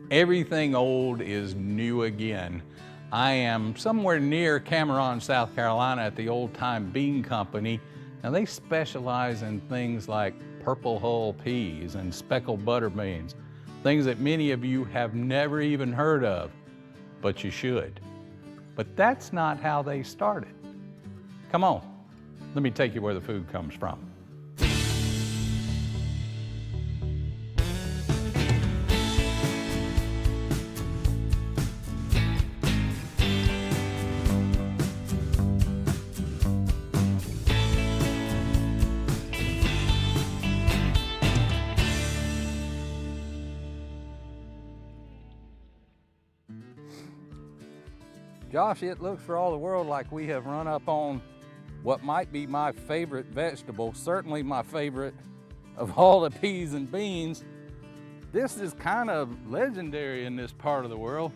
Everything old is new again. I am somewhere near Cameron, South Carolina at the Old Tyme Bean Company. Now they specialize in things like purple hull peas and speckled butter beans, things that many of you have never even heard of, but you should. But that's not how they started. Come on, let me take you where the food comes from. Josh, it looks for all the world like we have run up on what might be my favorite vegetable, certainly my favorite of all the peas and beans. This is kind of legendary in this part of the world.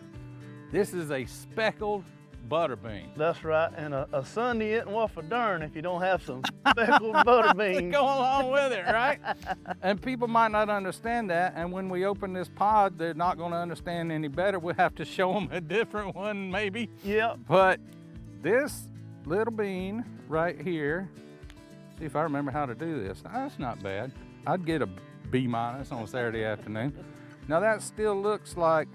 This is a speckled butter bean. That's right, and a Sunday isn't worth a darn if you don't have some speckled butter beans. Go along with it, right? And people might not understand that, and when we open this pod, they're not gonna understand any better. We'll have to show them a different one maybe. Yep. But this little bean right here, see if I remember how to do this. That's not bad. I'd get a B- on a Saturday afternoon. Now that still looks like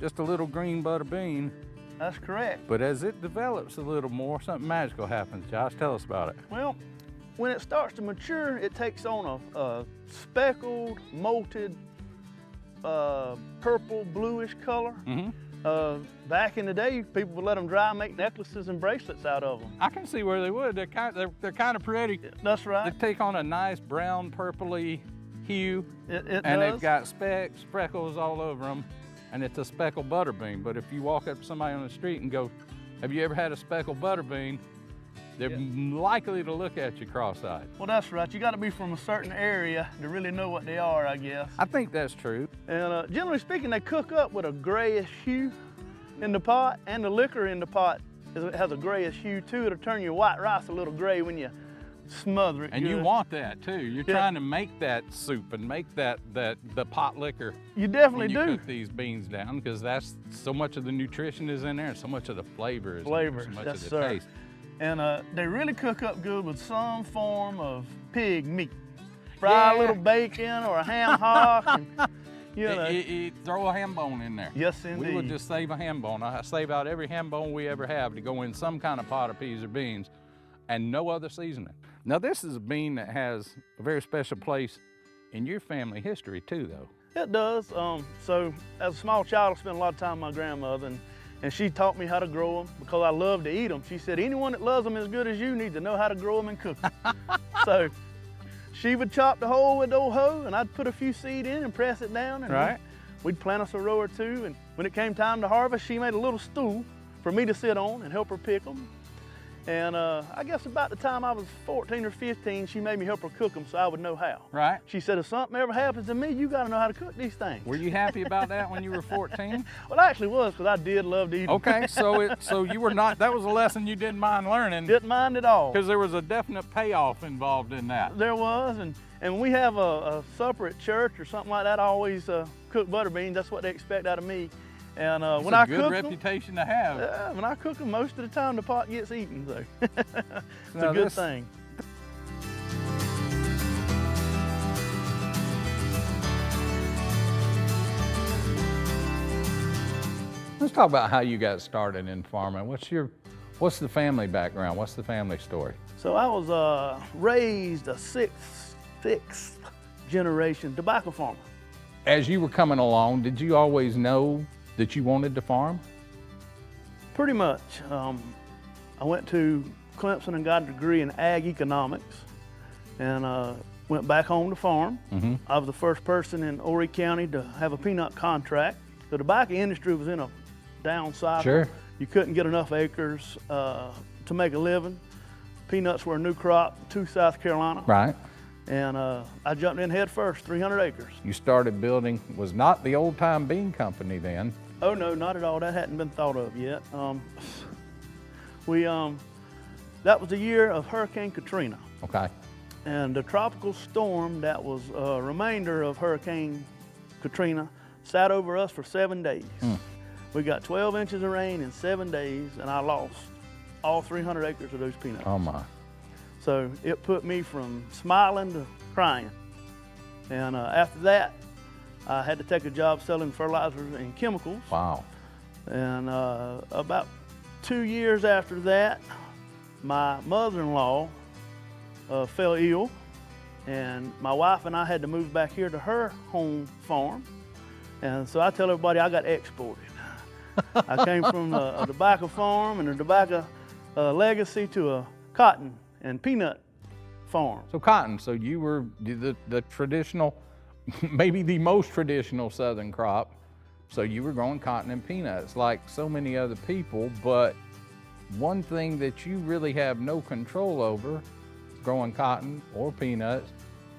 just a little green butter bean. That's correct. But as it develops a little more, something magical happens. Josh, tell us about it. Well, when it starts to mature, it takes on a speckled, molted, purple, bluish color. Mm-hmm. Back in the day, people would let them dry and make necklaces and bracelets out of them. I can see where they would. They're kind of pretty. That's right. They take on a nice brown, purpley hue. It and does. They've got specks, freckles all over them. And it's a speckled butter bean. But if you walk up to somebody on the street and go, have you ever had a speckled butter bean? They're likely to look at you cross-eyed. Well, that's right. You got to be from a certain area to really know what they are, I guess. I think that's true. And generally speaking, they cook up with a grayish hue in the pot, and the liquor in the pot has a grayish hue too. It'll turn your white rice a little gray when you smother it. And good. You want that too. You're trying to make that soup and make the pot liquor. You definitely when you do. cook these beans down, because that's so much of the nutrition is in there, and so much of the flavor is in there, so much yes, of the taste. And they really cook up good with some form of pig meat. Fry a little bacon or a ham hock. And, you know. Throw a ham bone in there. Yes, indeed. We would just save a ham bone. I save out every ham bone we ever have to go in some kind of pot of peas or beans, and no other seasoning. Now this is a bean that has a very special place in your family history too, though. It does. So as a small child, I spent a lot of time with my grandmother, and she taught me how to grow them because I love to eat them. She said, anyone that loves them as good as you needs to know how to grow them and cook them. So she would chop the hole with the old hoe, and I'd put a few seed in and press it down, and we'd plant us a row or two. And when it came time to harvest, she made a little stool for me to sit on and help her pick them. And I guess about the time I was 14 or 15, she made me help her cook them so I would know how. Right. She said, if something ever happens to me, you got to know how to cook these things. Were you happy about that when you were 14? Well, I actually was, because I did love to eat them. Okay, so you were not, that was a lesson you didn't mind learning. Didn't mind at all. Because there was a definite payoff involved in that. There was, and when we have a supper at church or something like that, I always cook butter beans. That's what they expect out of me. And when I cook them, it's a good reputation to have. Yeah, when I cook them, most of the time the pot gets eaten, so it's a good thing. Let's talk about how you got started in farming. What's the family background? What's the family story? So I was raised a sixth generation tobacco farmer. As you were coming along, did you always know that you wanted to farm? Pretty much. I went to Clemson and got a degree in ag economics, and went back home to farm. Mm-hmm. I was the first person in Horry County to have a peanut contract. The tobacco industry was in a down cycle. Sure. You couldn't get enough acres to make a living. Peanuts were a new crop to South Carolina. Right. And I jumped in head first, 300 acres. You started building, was not the Old Tyme Bean Company then? Oh no, not at all. That hadn't been thought of yet. That was the year of Hurricane Katrina. Okay. And the tropical storm that was a remainder of Hurricane Katrina sat over us for 7 days. We got 12 inches of rain in 7 days, and I lost all 300 acres of those peanuts. Oh my. So it put me from smiling to crying. And after that, I had to take a job selling fertilizers and chemicals. Wow. And about 2 years after that, my mother-in-law fell ill, and my wife and I had to move back here to her home farm. And so I tell everybody I got exported. I came from a tobacco farm and a tobacco legacy to a cotton and peanut farm. So cotton, so you were the traditional, maybe the most traditional Southern crop. So you were growing cotton and peanuts like so many other people, but one thing that you really have no control over, growing cotton or peanuts,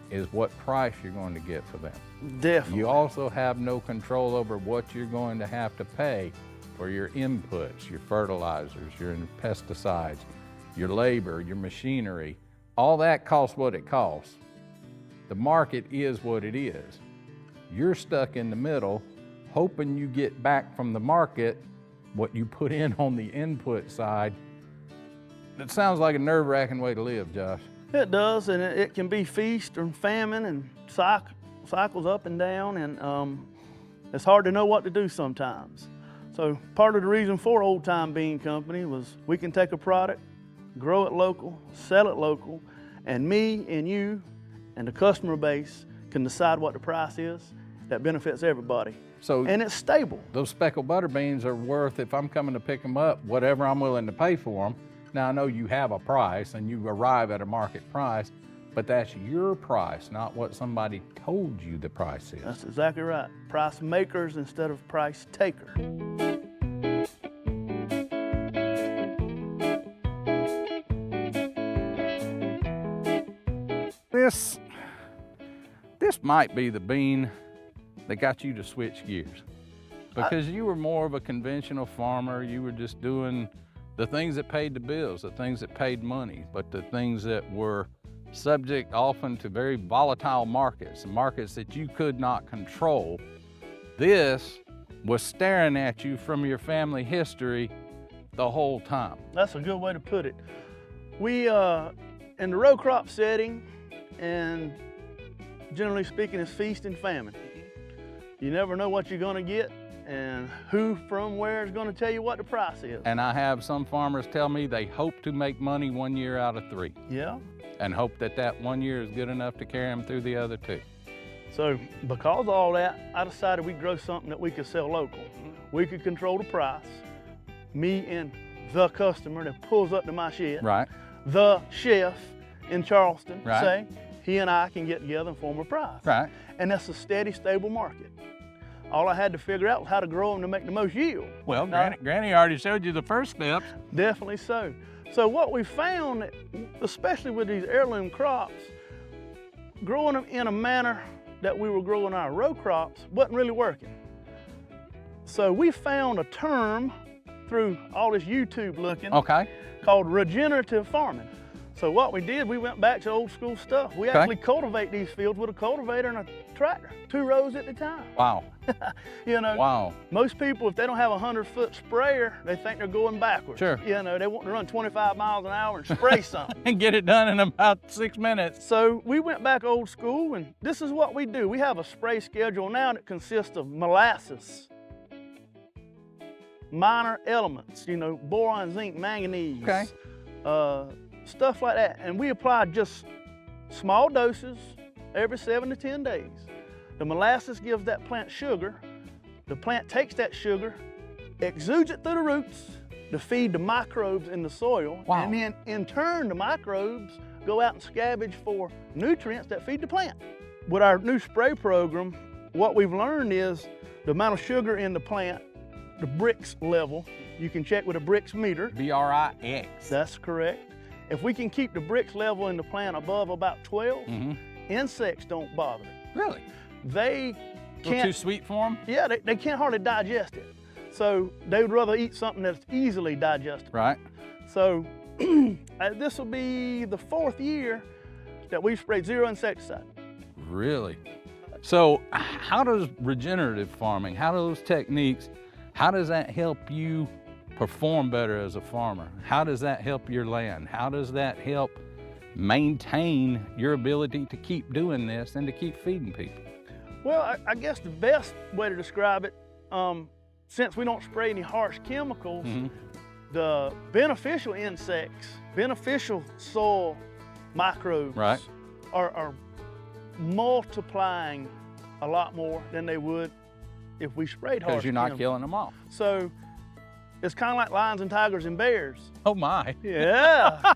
is what price you're going to get for them. Definitely. You also have no control over what you're going to have to pay for your inputs, your fertilizers, your pesticides, your labor, your machinery. All that costs what it costs. The market is what it is. You're stuck in the middle, hoping you get back from the market what you put in on the input side. It sounds like a nerve-wracking way to live, Josh. It does, and it can be feast or famine, and cycles up and down, and it's hard to know what to do sometimes. So part of the reason for Old Tyme Bean Company was we can take a product, grow it local, sell it local, and me and you and the customer base can decide what the price is that benefits everybody. So, and it's stable. Those speckled butter beans are worth, if I'm coming to pick them up, whatever I'm willing to pay for them. Now I know you have a price and you arrive at a market price, but that's your price, not what somebody told you the price is. That's exactly right. Price makers instead of price takers. This might be the bean that got you to switch gears, because you were more of a conventional farmer. You were just doing the things that paid the bills, the things that paid money, but the things that were subject often to very volatile markets, markets that you could not control. This was staring at you from your family history the whole time. That's a good way to put it. We, in the row crop setting, and generally speaking, it's feast and famine. You never know what you're gonna get, and who from where is gonna tell you what the price is. And I have some farmers tell me they hope to make money 1 year out of 3. Yeah. And hope that that 1 year is good enough to carry them through the other 2. So because of all that, I decided we'd grow something that we could sell local. We could control the price. Me and the customer that pulls up to my shed, Right. the chef in Charleston, Right. say, he and I can get together and form a price. Right. And that's a steady, stable market. All I had to figure out was how to grow them to make the most yield. Well, Granny already showed you the first steps. Definitely so. So what we found, especially with these heirloom crops, growing them in a manner that we were growing our row crops wasn't really working. So we found a term through all this YouTube looking called regenerative farming. So what we did, we went back to old school stuff. We actually cultivate these fields with a cultivator and a tractor, 2 rows at a time. Wow. You know, Wow. most people, if they don't have a 100-foot sprayer, they think they're going backwards. Sure. You know, they want to run 25 miles an hour and spray something. And get it done in about 6 minutes. So we went back old school, and this is what we do. We have a spray schedule now that consists of molasses, minor elements, you know, boron, zinc, manganese, stuff like that. And we apply just small doses every 7 to 10 days. The molasses gives that plant sugar. The plant takes that sugar, exudes it through the roots to feed the microbes in the soil. Wow. And then in turn, the microbes go out and scavenge for nutrients that feed the plant. With our new spray program, what we've learned is the amount of sugar in the plant, the Brix level, you can check with a Brix meter. B-R-I-X. That's correct. If we can keep the Brix level in the plant above about 12, insects don't bother it. Really? They can't. Too sweet for them? Yeah, they can't hardly digest it. So they would rather eat something that's easily digestible. Right. So this will be the 4th year that we've sprayed 0 insecticide. Really? So how does regenerative farming, how do those techniques, how does that help you perform better as a farmer? How does that help your land? How does that help maintain your ability to keep doing this and to keep feeding people? Well, I guess the best way to describe it, since we don't spray any harsh chemicals, the beneficial insects, beneficial soil microbes are multiplying a lot more than they would if we sprayed harsh Because you're not chemicals. killing them off. So it's kind of like lions and tigers and bears. Oh my. Yeah.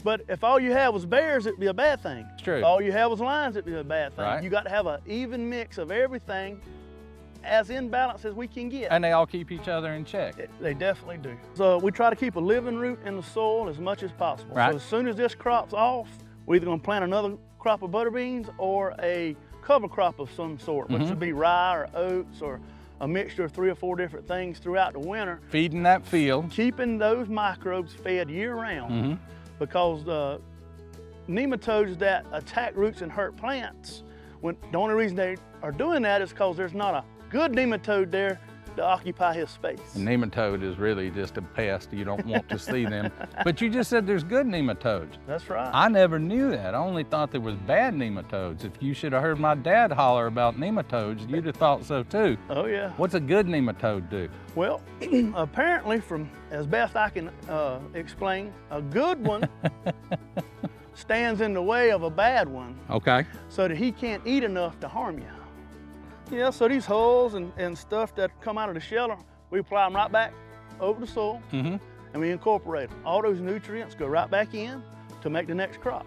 But if all you had was bears, it'd be a bad thing. It's true. If all you had was lions, it'd be a bad thing. Right. You got to have an even mix of everything, as in balance as we can get. And they all keep each other in check. They definitely do. So we try to keep a living root in the soil as much as possible. Right. So as soon as this crop's off, we're either gonna plant another crop of butter beans or a cover crop of some sort, which would be rye or oats or a mixture of 3 or 4 different things throughout the winter. Feeding that field. Keeping those microbes fed year round, because the nematodes that attack roots and hurt plants, the only reason they are doing that is because there's not a good nematode there to occupy his space. A nematode is really just a pest. You don't want to see them. But you just said there's good nematodes. That's right. I never knew that. I only thought there was bad nematodes. If you should have heard my dad holler about nematodes, you'd have thought so too. Oh yeah. What's a good nematode do? Well, apparently, from as best I can explain, a good one stands in the way of a bad one, Okay. so that he can't eat enough to harm you. Yeah, so these hulls and stuff that come out of the shelter, we apply them right back over the soil, and we incorporate them. All those nutrients go right back in to make the next crop.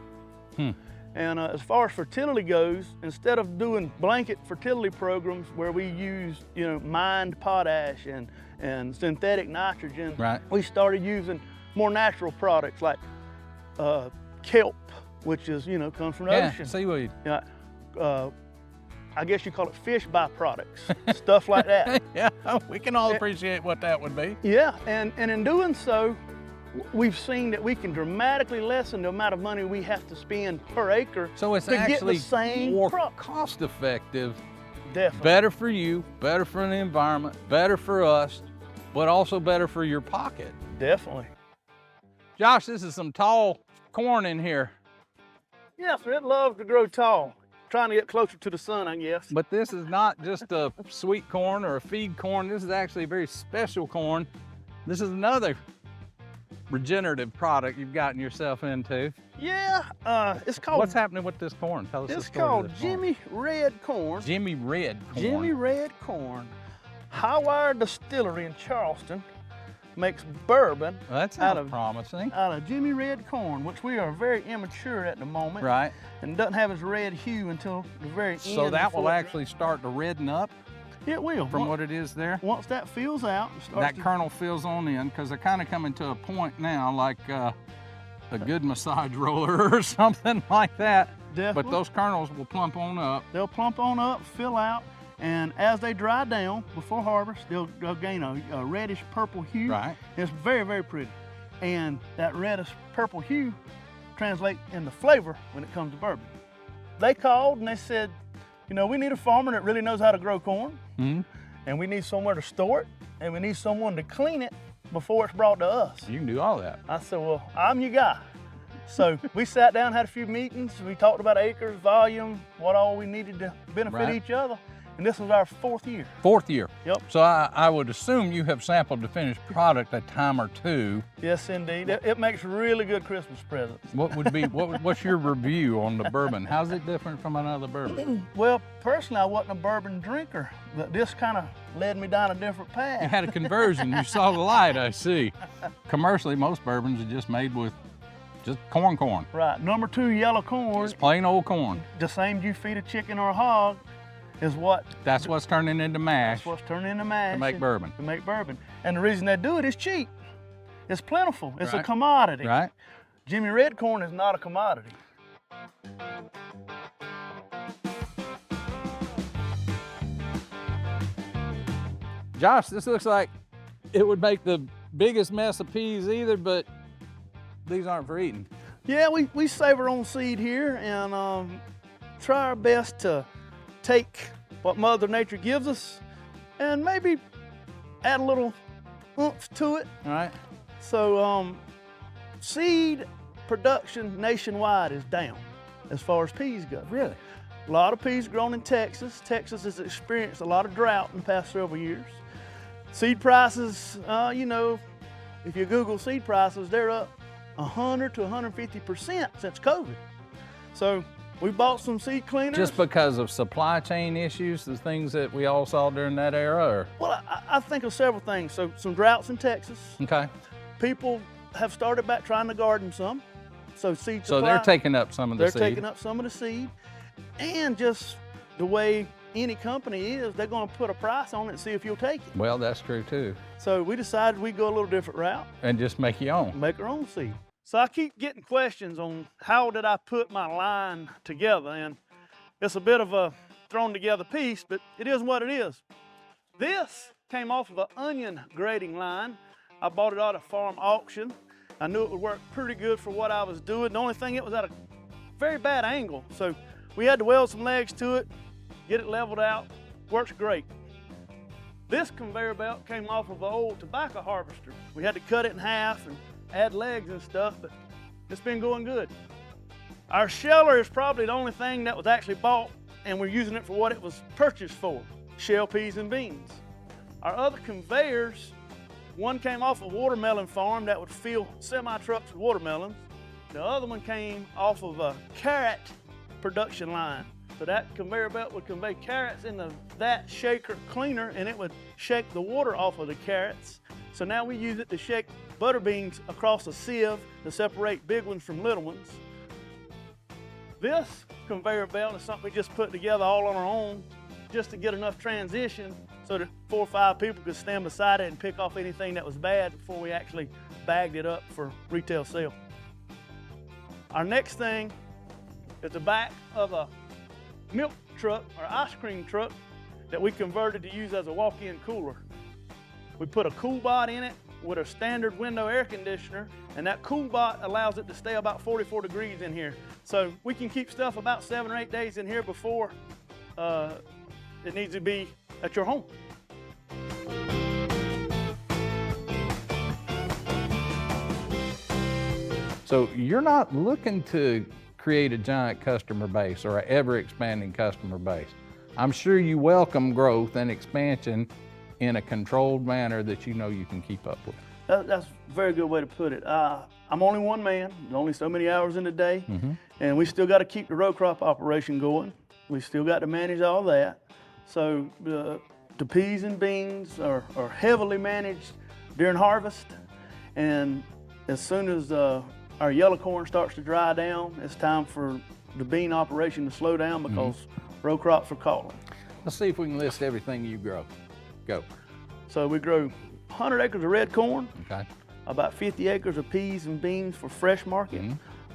And as far as fertility goes, instead of doing blanket fertility programs where we use, mined potash and synthetic nitrogen, we started using more natural products like kelp, which is, comes from the ocean. Seaweed. Yeah, I guess you call it fish byproducts, stuff like that. Yeah, we can all appreciate what that would be. Yeah, and in doing so, we've seen that we can dramatically lessen the amount of money we have to spend per acre So it's to get actually the same more crop. cost effective, Definitely. better for you, better for the environment, better for us, but also better for your pocket. Definitely. Josh, this is some tall corn in here. Yeah, so it loves to grow tall. Trying to get closer to the sun, I guess. But this is not just a sweet corn or a feed corn. This is actually a very special corn. This is another regenerative product you've gotten yourself into. Yeah, it's called... What's happening with this corn? Tell us the It's story called of this corn. Jimmy Red Corn. Jimmy Red corn. Jimmy Red Corn. High-Wire Distillery in Charleston makes bourbon Well, that sounds promising. out of Jimmy Red Corn, which we are very immature at the moment. Right. And doesn't have its red hue until the very end. So that will before it- actually start to redden up It will. from what it is there. Once that fills out, it starts That to- kernel fills on in, because they're kind of coming to a point now, like a good massage roller or something like that. Definitely. But those kernels will plump on up. They'll plump on up, fill out, and as they dry down before harvest, they'll gain a reddish purple hue. Right. It's very, very pretty. And that reddish purple hue translates into flavor when it comes to bourbon. They called and they said, we need a farmer that really knows how to grow corn, and we need somewhere to store it, and we need someone to clean it before it's brought to us. You can do all that. I said, well, I'm your guy. So we sat down, had a few meetings. We talked about acres, volume, what all we needed to benefit each other. And this was our 4th year. 4th year. Yep. So I would assume you have sampled the finished product a time or two. Yes, indeed. It makes really good Christmas presents. What would be what's your review on the bourbon? How's it different from another bourbon? Well, personally, I wasn't a bourbon drinker, but this kind of led me down a different You path. had a conversion. You saw the light, I see. Commercially, most bourbons are just made with just corn. Right. Number 2 yellow corn, It's plain old corn. the same you feed a chicken or a hog, is That's what's turning into mash that's what's turning into mash to make bourbon. To make bourbon. And the reason they do it is cheap. It's plentiful. It's a Right. commodity. Right? Jimmy Red Corn is not a commodity. Josh, this looks like it would make the biggest mess of peas either, but these aren't for eating. Yeah, we save our own seed here and try our best to take what Mother Nature gives us and maybe add a little oomph to it. All right. So seed production nationwide is down as far as peas go. Really? A lot of peas grown in Texas. Texas has experienced a lot of drought in the past several years. Seed prices, you know, if you Google seed prices, they're up 100 to 150% since COVID. So we bought some seed cleaners. Just because of supply chain issues, the things that we all saw during that era, or? Well, I think of several things. So some droughts in Texas. Okay. People have started back trying to garden some. So seed So supply, they're taking up some of the seed. They're taking up some of the seed. And just the way any company is, they're gonna put a price on it and see if you'll take it. Well, that's true too. So we decided we'd go a little different route. And just make your own. Make our own seed. So I keep getting questions on how did I put my line together, and it's a bit of a thrown together piece, but it is what it is. This came off of an onion grading line. I bought it at a farm auction. I knew it would work pretty good for what I was doing. The only thing, it was at a very bad angle. So we had to weld some legs to it, get it leveled out. Works great. This conveyor belt came off of an old tobacco harvester. We had to cut it in half and add legs and stuff, but it's been going good. Our sheller is probably the only thing that was actually bought, and we're using it for what it was purchased for, shell peas and beans. Our other conveyors, one came off a watermelon farm that would fill semi-trucks with watermelons. The other one came off of a carrot production line. So that conveyor belt would convey carrots into that shaker cleaner, and it would shake the water off of the carrots. So now we use it to shake butter beans across a sieve to separate big ones from little ones. This conveyor belt is something we just put together all on our own just to get enough transition so that 4 or 5 people could stand beside it and pick off anything that was bad before we actually bagged it up for retail sale. Our next thing is the back of a milk truck or ice cream truck that we converted to use as a walk-in cooler. We put a cool bot in it with a standard window air conditioner, and that cool bot allows it to stay about 44 degrees in here. So we can keep stuff about 7 or 8 days in here before it needs to be at your home. So you're not looking to create a giant customer base or an ever-expanding customer base. I'm sure you welcome growth and expansion in a controlled manner that you know you can keep up with. That's a very good way to put it. I'm only one man, only so many hours in the day, and we still got to keep the row crop operation going. We still got to manage all that. So the peas and beans are heavily managed during harvest, and as soon as our yellow corn starts to dry down, it's time for the bean operation to slow down because row crops are calling. Let's see if we can list everything you grow. Go. So we grow 100 acres of red corn, Okay. about 50 acres of peas and beans for fresh market,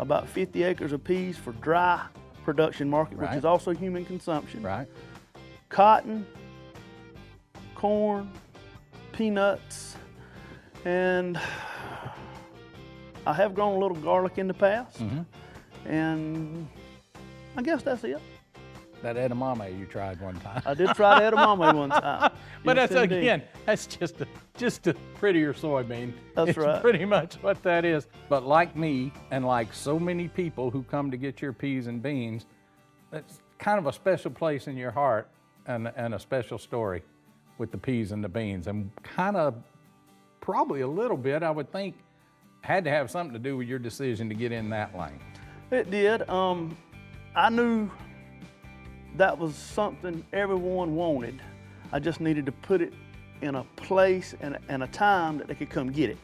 about 50 acres of peas for dry production market, which is also human consumption. Right. Cotton, corn, peanuts, and I have grown a little garlic in the past, and I guess that's it. That edamame you tried one time. I did try the edamame one time. But Yes, that's, indeed. again, that's just a prettier soybean. That's it's right. pretty much what that is. But like me, and like so many people who come to get your peas and beans, that's kind of a special place in your heart and a special story with the peas and the beans. And kind of, probably a little bit, I would think, had to have something to do with your decision to get in that lane. It did. I knew that was something everyone wanted. I just needed to put it in a place and a time that they could come get it.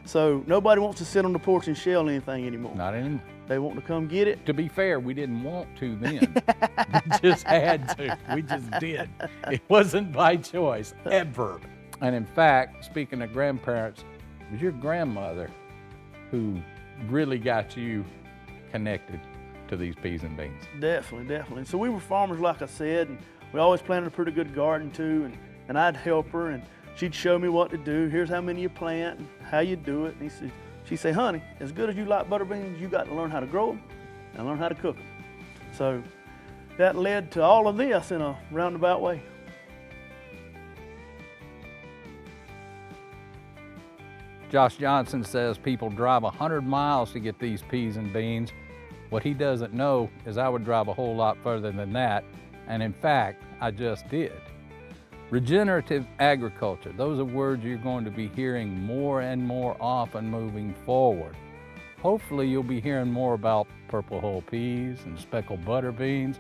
So nobody wants to sit on the porch and shell anything anymore. Not anymore. They want to come get it. To be fair, we didn't want to then. We just had to. We just did. It wasn't by choice, ever. And in fact, speaking of grandparents, it was your grandmother who really got you connected to these peas and beans. Definitely, definitely. So we were farmers, like I said, and we always planted a pretty good garden too, and I'd help her, and she'd show me what to do. Here's how many you plant, and how you do it. And she'd say, honey, as good as you like butter beans, you got to learn how to grow them and learn how to cook them. So that led to all of this in a roundabout way. Josh Johnson says people drive 100 miles to get these peas and beans. What he doesn't know is I would drive a whole lot further than that, and in fact, I just did. Regenerative agriculture, those are words you're going to be hearing more and more often moving forward. Hopefully you'll be hearing more about purple hull peas and speckled butter beans,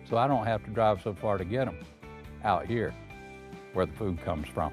so I don't have to drive so far to get them out here where the food comes from.